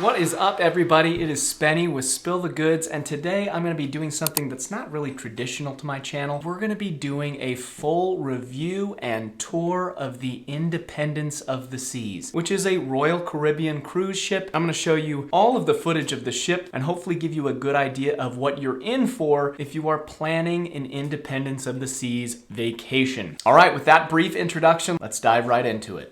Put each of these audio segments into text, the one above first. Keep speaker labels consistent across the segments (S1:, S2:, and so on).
S1: What is up, everybody? It is Spenny with Spill the Goods, and today I'm going to be doing something that's not really traditional to my channel. We're going to be doing a full review and tour of the Independence of the Seas, which is a Royal Caribbean cruise ship. I'm going to show you all of the footage of the ship and hopefully give you a good idea of what you're in for if you are planning an Independence of the Seas vacation. All right, with that brief introduction, let's dive right into it.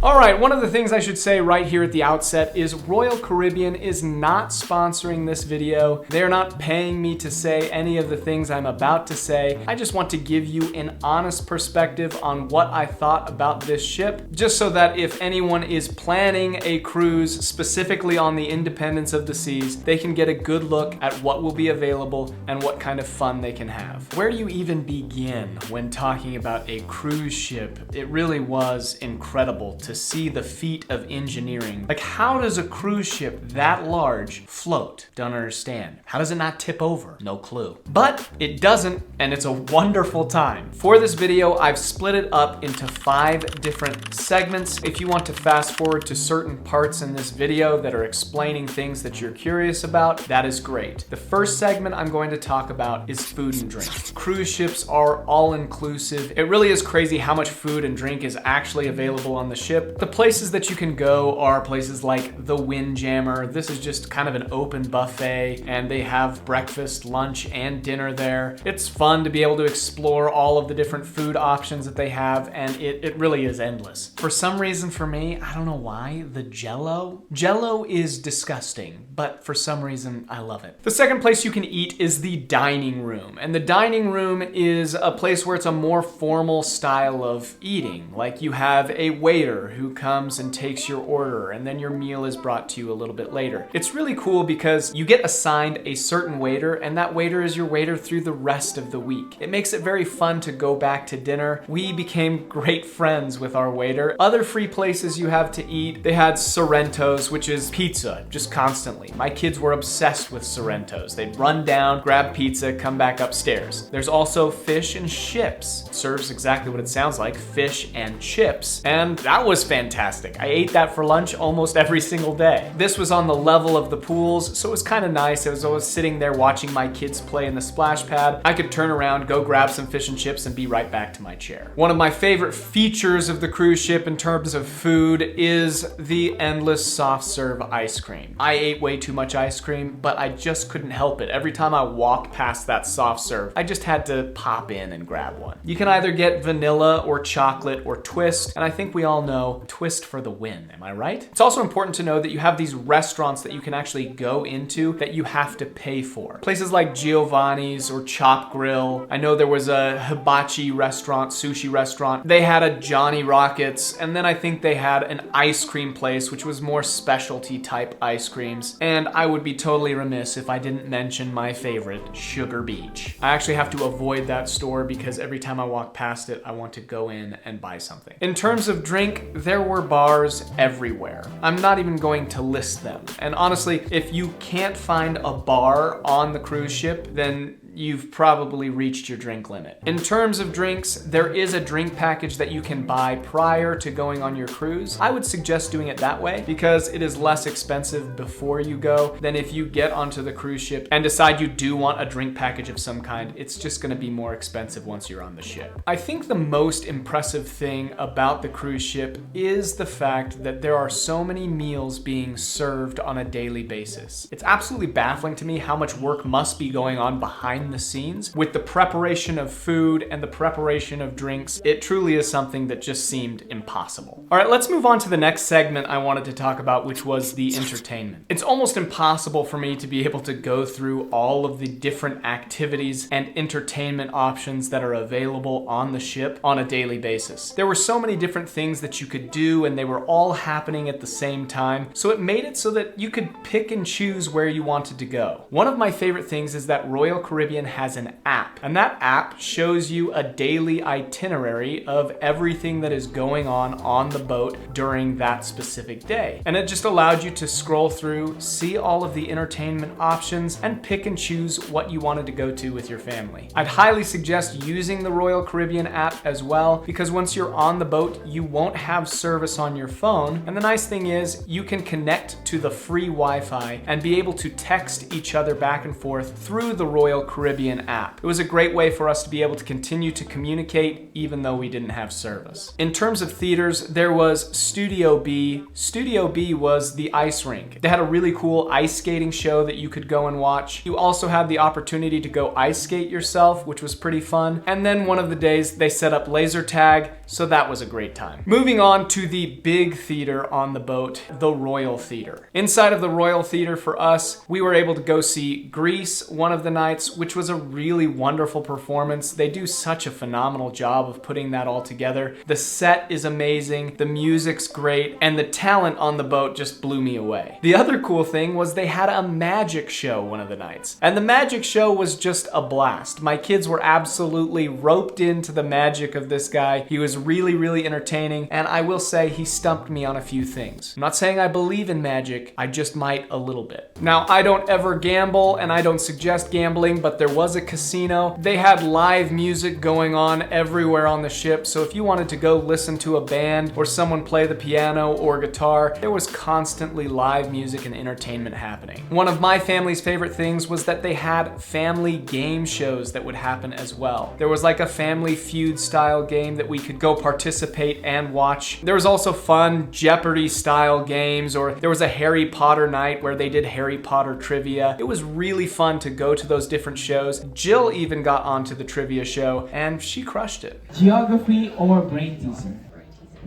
S1: Alright, one of the things I should say right here at the outset is Royal Caribbean is not sponsoring this video. They're not paying me to say any of the things I'm about to say. I just want to give you an honest perspective on what I thought about this ship, just so that if anyone is planning a cruise specifically on the Independence of the Seas, they can get a good look at what will be available and what kind of fun they can have. Where do you even begin when talking about a cruise ship? It really was incredible to see the feat of engineering. Like, how does a cruise ship that large float? Don't understand. How does it not tip over? No clue. But it doesn't, and it's a wonderful time. For this video, I've split it up into 5 different segments. If you want to fast forward to certain parts in this video that are explaining things that you're curious about, that is great. The first segment I'm going to talk about is food and drink. Cruise ships are all-inclusive. It really is crazy how much food and drink is actually available on the ship. The places that you can go are places like the Windjammer. This is just kind of an open buffet, and they have breakfast, lunch, and dinner there. It's fun to be able to explore all of the different food options that they have, and it really is endless. For some reason for me, I don't know why, the Jell-O is disgusting, but for some reason I love it. The second place you can eat is the dining room, and the dining room is a place where it's a more formal style of eating. Like, you have a waiter who comes and takes your order, and then your meal is brought to you a little bit later. It's really cool because you get assigned a certain waiter, and that waiter is your waiter through the rest of the week. It makes it very fun to go back to dinner. We became great friends with our waiter. Other free places you have to eat, they had Sorrento's, which is pizza, just constantly. My kids were obsessed with Sorrento's. They'd run down, grab pizza, come back upstairs. There's also fish and chips. It serves exactly what it sounds like, fish and chips, and that was fantastic. I ate that for lunch almost every single day. This was on the level of the pools, so it was kind of nice. I was always sitting there watching my kids play in the splash pad. I could turn around, go grab some fish and chips, and be right back to my chair. One of my favorite features of the cruise ship in terms of food is the endless soft serve ice cream. I ate way too much ice cream, but I just couldn't help it. Every time I walked past that soft serve, I just had to pop in and grab one. You can either get vanilla or chocolate or twist, and I think we all know twist for the win, am I right? It's also important to know that you have these restaurants that you can actually go into that you have to pay for. Places like Giovanni's or Chop Grill. I know there was a hibachi restaurant, sushi restaurant. They had a Johnny Rockets, and then I think they had an ice cream place, which was more specialty type ice creams. And I would be totally remiss if I didn't mention my favorite, Sugar Beach. I actually have to avoid that store because every time I walk past it, I want to go in and buy something. In terms of drink, there were bars everywhere. I'm not even going to list them. And honestly, if you can't find a bar on the cruise ship, then you've probably reached your drink limit. In terms of drinks, there is a drink package that you can buy prior to going on your cruise. I would suggest doing it that way because it is less expensive before you go than if you get onto the cruise ship and decide you do want a drink package of some kind. It's just gonna be more expensive once you're on the ship. I think the most impressive thing about the cruise ship is the fact that there are so many meals being served on a daily basis. It's absolutely baffling to me how much work must be going on behind the scenes with the preparation of food and the preparation of drinks. It truly is something that just seemed impossible. All right, let's move on to the next segment I wanted to talk about, which was the entertainment. It's almost impossible for me to be able to go through all of the different activities and entertainment options that are available on the ship on a daily basis. There were so many different things that you could do, and they were all happening at the same time, so it made it so that you could pick and choose where you wanted to go. One of my favorite things is that Royal Caribbean Caribbean has an app, and that app shows you a daily itinerary of everything that is going on the boat during that specific day. And it just allowed you to scroll through, see all of the entertainment options, and pick and choose what you wanted to go to with your family. I'd highly suggest using the Royal Caribbean app as well, because once you're on the boat, you won't have service on your phone. And the nice thing is you can connect to the free Wi-Fi and be able to text each other back and forth through the Royal Caribbean app. It was a great way for us to be able to continue to communicate even though we didn't have service. In terms of theaters, there was Studio B. Studio B was the ice rink. They had a really cool ice skating show that you could go and watch. You also had the opportunity to go ice skate yourself, which was pretty fun. And then one of the days they set up laser tag, so that was a great time. Moving on to the big theater on the boat, the Royal Theater. Inside of the Royal Theater for us, we were able to go see Grease one of the nights, which was a really wonderful performance. They do such a phenomenal job of putting that all together. The set is amazing, the music's great, and the talent on the boat just blew me away. The other cool thing was they had a magic show one of the nights, and the magic show was just a blast. My kids were absolutely roped into the magic of this guy. He was really entertaining, and I will say he stumped me on a few things. I'm not saying I believe in magic, I just might a little bit. Now, I don't ever gamble, and I don't suggest gambling, but there was a casino. They had live music going on everywhere on the ship, so if you wanted to go listen to a band or someone play the piano or guitar, there was constantly live music and entertainment happening. One of my family's favorite things was that they had family game shows that would happen as well. There was like a Family Feud style game that we could go participate and watch. There was also fun Jeopardy style games, or there was a Harry Potter night where they did Harry Potter trivia. It was really fun to go to those different shows. Jill even got onto the trivia show and she crushed it.
S2: Geography or brain teaser?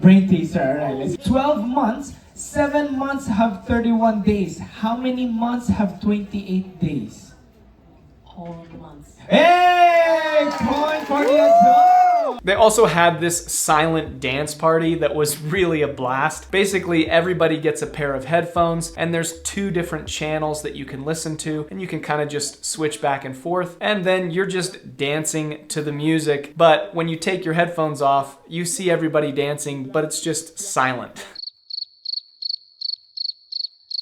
S2: Brain teaser, alright. 12 months, 7 months have 31 days. How many months have 28 days?
S3: All months.
S2: Hey! Point for the adult!
S1: They also had this silent dance party that was really a blast. Basically, everybody gets a pair of headphones, and there's 2 different channels that you can listen to, and you can kind of just switch back and forth, and then you're just dancing to the music. But when you take your headphones off, you see everybody dancing, but it's just silent.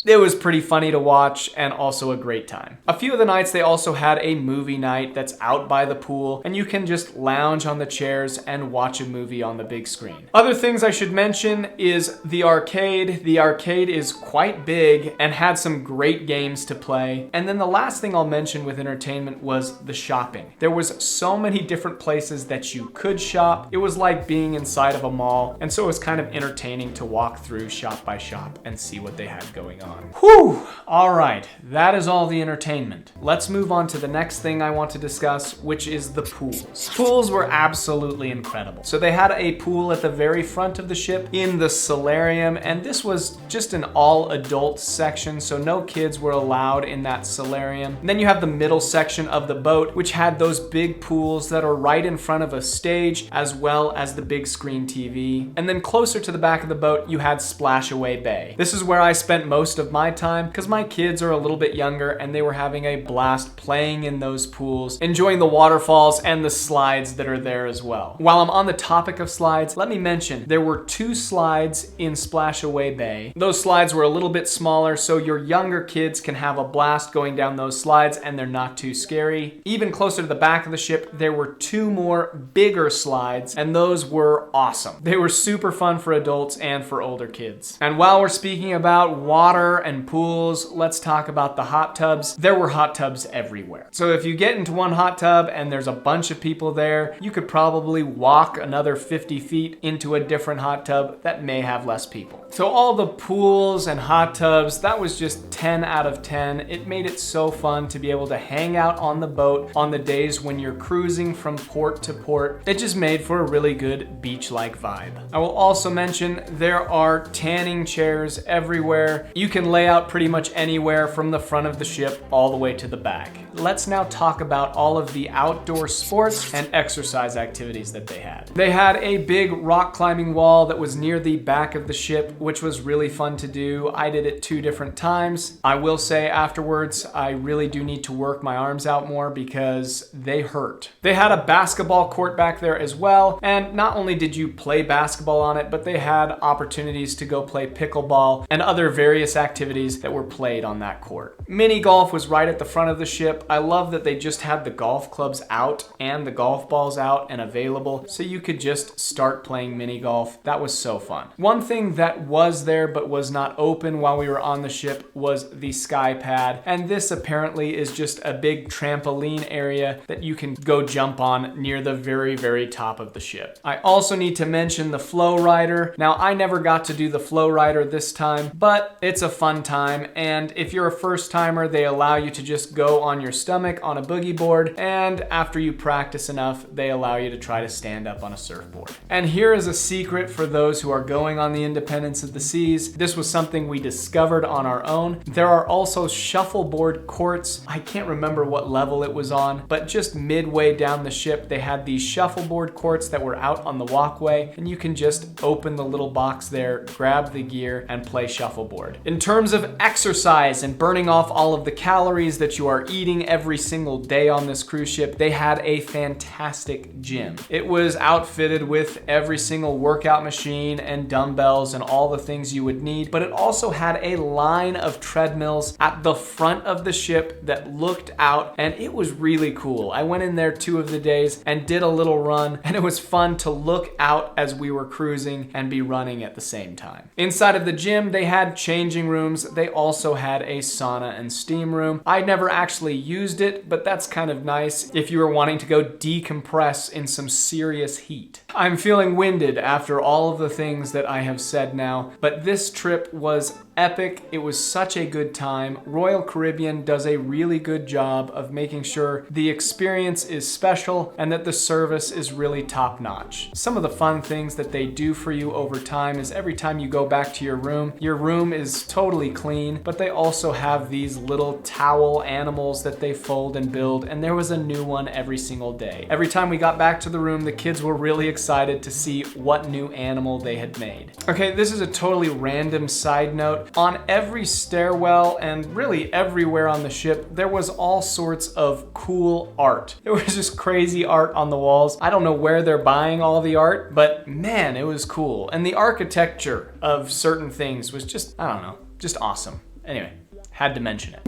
S1: It was pretty funny to watch and also a great time. A few of the nights they also had a movie night that's out by the pool, and you can just lounge on the chairs and watch a movie on the big screen. Other things I should mention is the arcade. The arcade is quite big and had some great games to play. And then the last thing I'll mention with entertainment was the shopping. There was so many different places that you could shop. It was like being inside of a mall, and so it was kind of entertaining to walk through shop by shop and see what they had going on. Whew! All right, that is all the entertainment. Let's move on to the next thing I want to discuss, which is the pools. Pools were absolutely incredible. So they had a pool at the very front of the ship in the solarium, and this was just an all-adult section, so no kids were allowed in that solarium. And then you have the middle section of the boat, which had those big pools that are right in front of a stage, as well as the big screen TV. And then closer to the back of the boat, you had Splashaway Bay. This is where I spent most of my time because my kids are a little bit younger and they were having a blast playing in those pools, enjoying the waterfalls and the slides that are there as well. While I'm on the topic of slides, let me mention there were 2 slides in Splashaway Bay. Those slides were a little bit smaller, so your younger kids can have a blast going down those slides and they're not too scary. Even closer to the back of the ship, there were 2 more bigger slides, and those were awesome. They were super fun for adults and for older kids. And while we're speaking about water and pools, let's talk about the hot tubs. There were hot tubs everywhere. So if you get into one hot tub and there's a bunch of people there, you could probably walk another 50 feet into a different hot tub that may have less people. So all the pools and hot tubs, that was just 10 out of 10. It made it so fun to be able to hang out on the boat on the days when you're cruising from port to port. It just made for a really good beach-like vibe. I will also mention there are tanning chairs everywhere. You can can lay out pretty much anywhere from the front of the ship all the way to the back. Let's now talk about all of the outdoor sports and exercise activities that they had. They had a big rock climbing wall that was near the back of the ship, which was really fun to do. I did it 2 different times. I will say afterwards, I really do need to work my arms out more because they hurt. They had a basketball court back there as well, and not only did you play basketball on it, but they had opportunities to go play pickleball and other various activities that were played on that court. Mini golf was right at the front of the ship. I love that they just had the golf clubs out and the golf balls out and available, so you could just start playing mini golf. That was so fun. One thing that was there but was not open while we were on the ship was the sky pad, and this apparently is just a big trampoline area that you can go jump on near the very top of the ship. I also need to mention the flow rider. Now, I never got to do the flow rider this time, but it's a fun time, and if you're a first timer, they allow you to just go on your stomach on a boogie board, and after you practice enough, they allow you to try to stand up on a surfboard. And here is a secret for those who are going on the Independence of the Seas. This was something we discovered on our own. There are also shuffleboard courts. I can't remember what level it was on, but just midway down the ship, they had these shuffleboard courts that were out on the walkway, and you can just open the little box there, grab the gear, and play shuffleboard. In terms of exercise and burning off all of the calories that you are eating every single day on this cruise ship, they had a fantastic gym. It was outfitted with every single workout machine and dumbbells and all the things you would need, but it also had a line of treadmills at the front of the ship that looked out, and it was really cool. I went in there 2 of the days and did a little run, and it was fun to look out as we were cruising and be running at the same time. Inside of the gym, they had changing rooms. They also had a sauna and steam room. I never actually used it, but that's kind of nice if you were wanting to go decompress in some serious heat. I'm feeling winded after all of the things that I have said now, but this trip was epic. It was such a good time. Royal Caribbean does a really good job of making sure the experience is special and that the service is really top notch. Some of the fun things that they do for you over time is every time you go back to your room is totally clean, but they also have these little towel animals that they fold and build, and there was a new one every single day. Every time we got back to the room, the kids were really excited to see what new animal they had made. Okay, this is a totally random side note. On every stairwell and really everywhere on the ship, there was all sorts of cool art. There was just crazy art on the walls. I don't know where they're buying all the art, but man, it was cool. And the architecture of certain things was just, I don't know, just awesome. Anyway, had to mention it.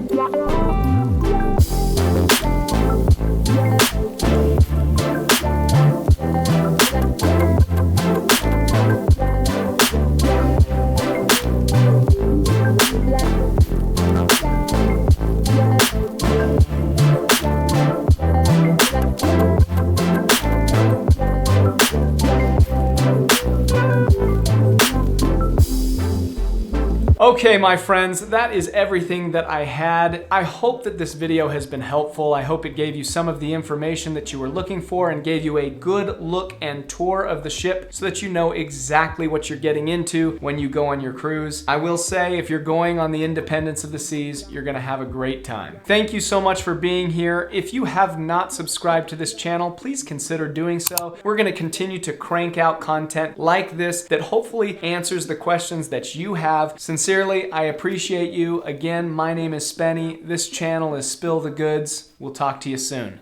S1: Okay, my friends, that is everything that I had. I hope that this video has been helpful. I hope it gave you some of the information that you were looking for and gave you a good look and tour of the ship so that you know exactly what you're getting into when you go on your cruise. I will say, if you're going on the Independence of the Seas, you're gonna have a great time. Thank you so much for being here. If you have not subscribed to this channel, please consider doing so. We're gonna continue to crank out content like this that hopefully answers the questions that you have. Sincerely, I appreciate you. Again, my name is Spenny. This channel is Spill the Goods. We'll talk to you soon.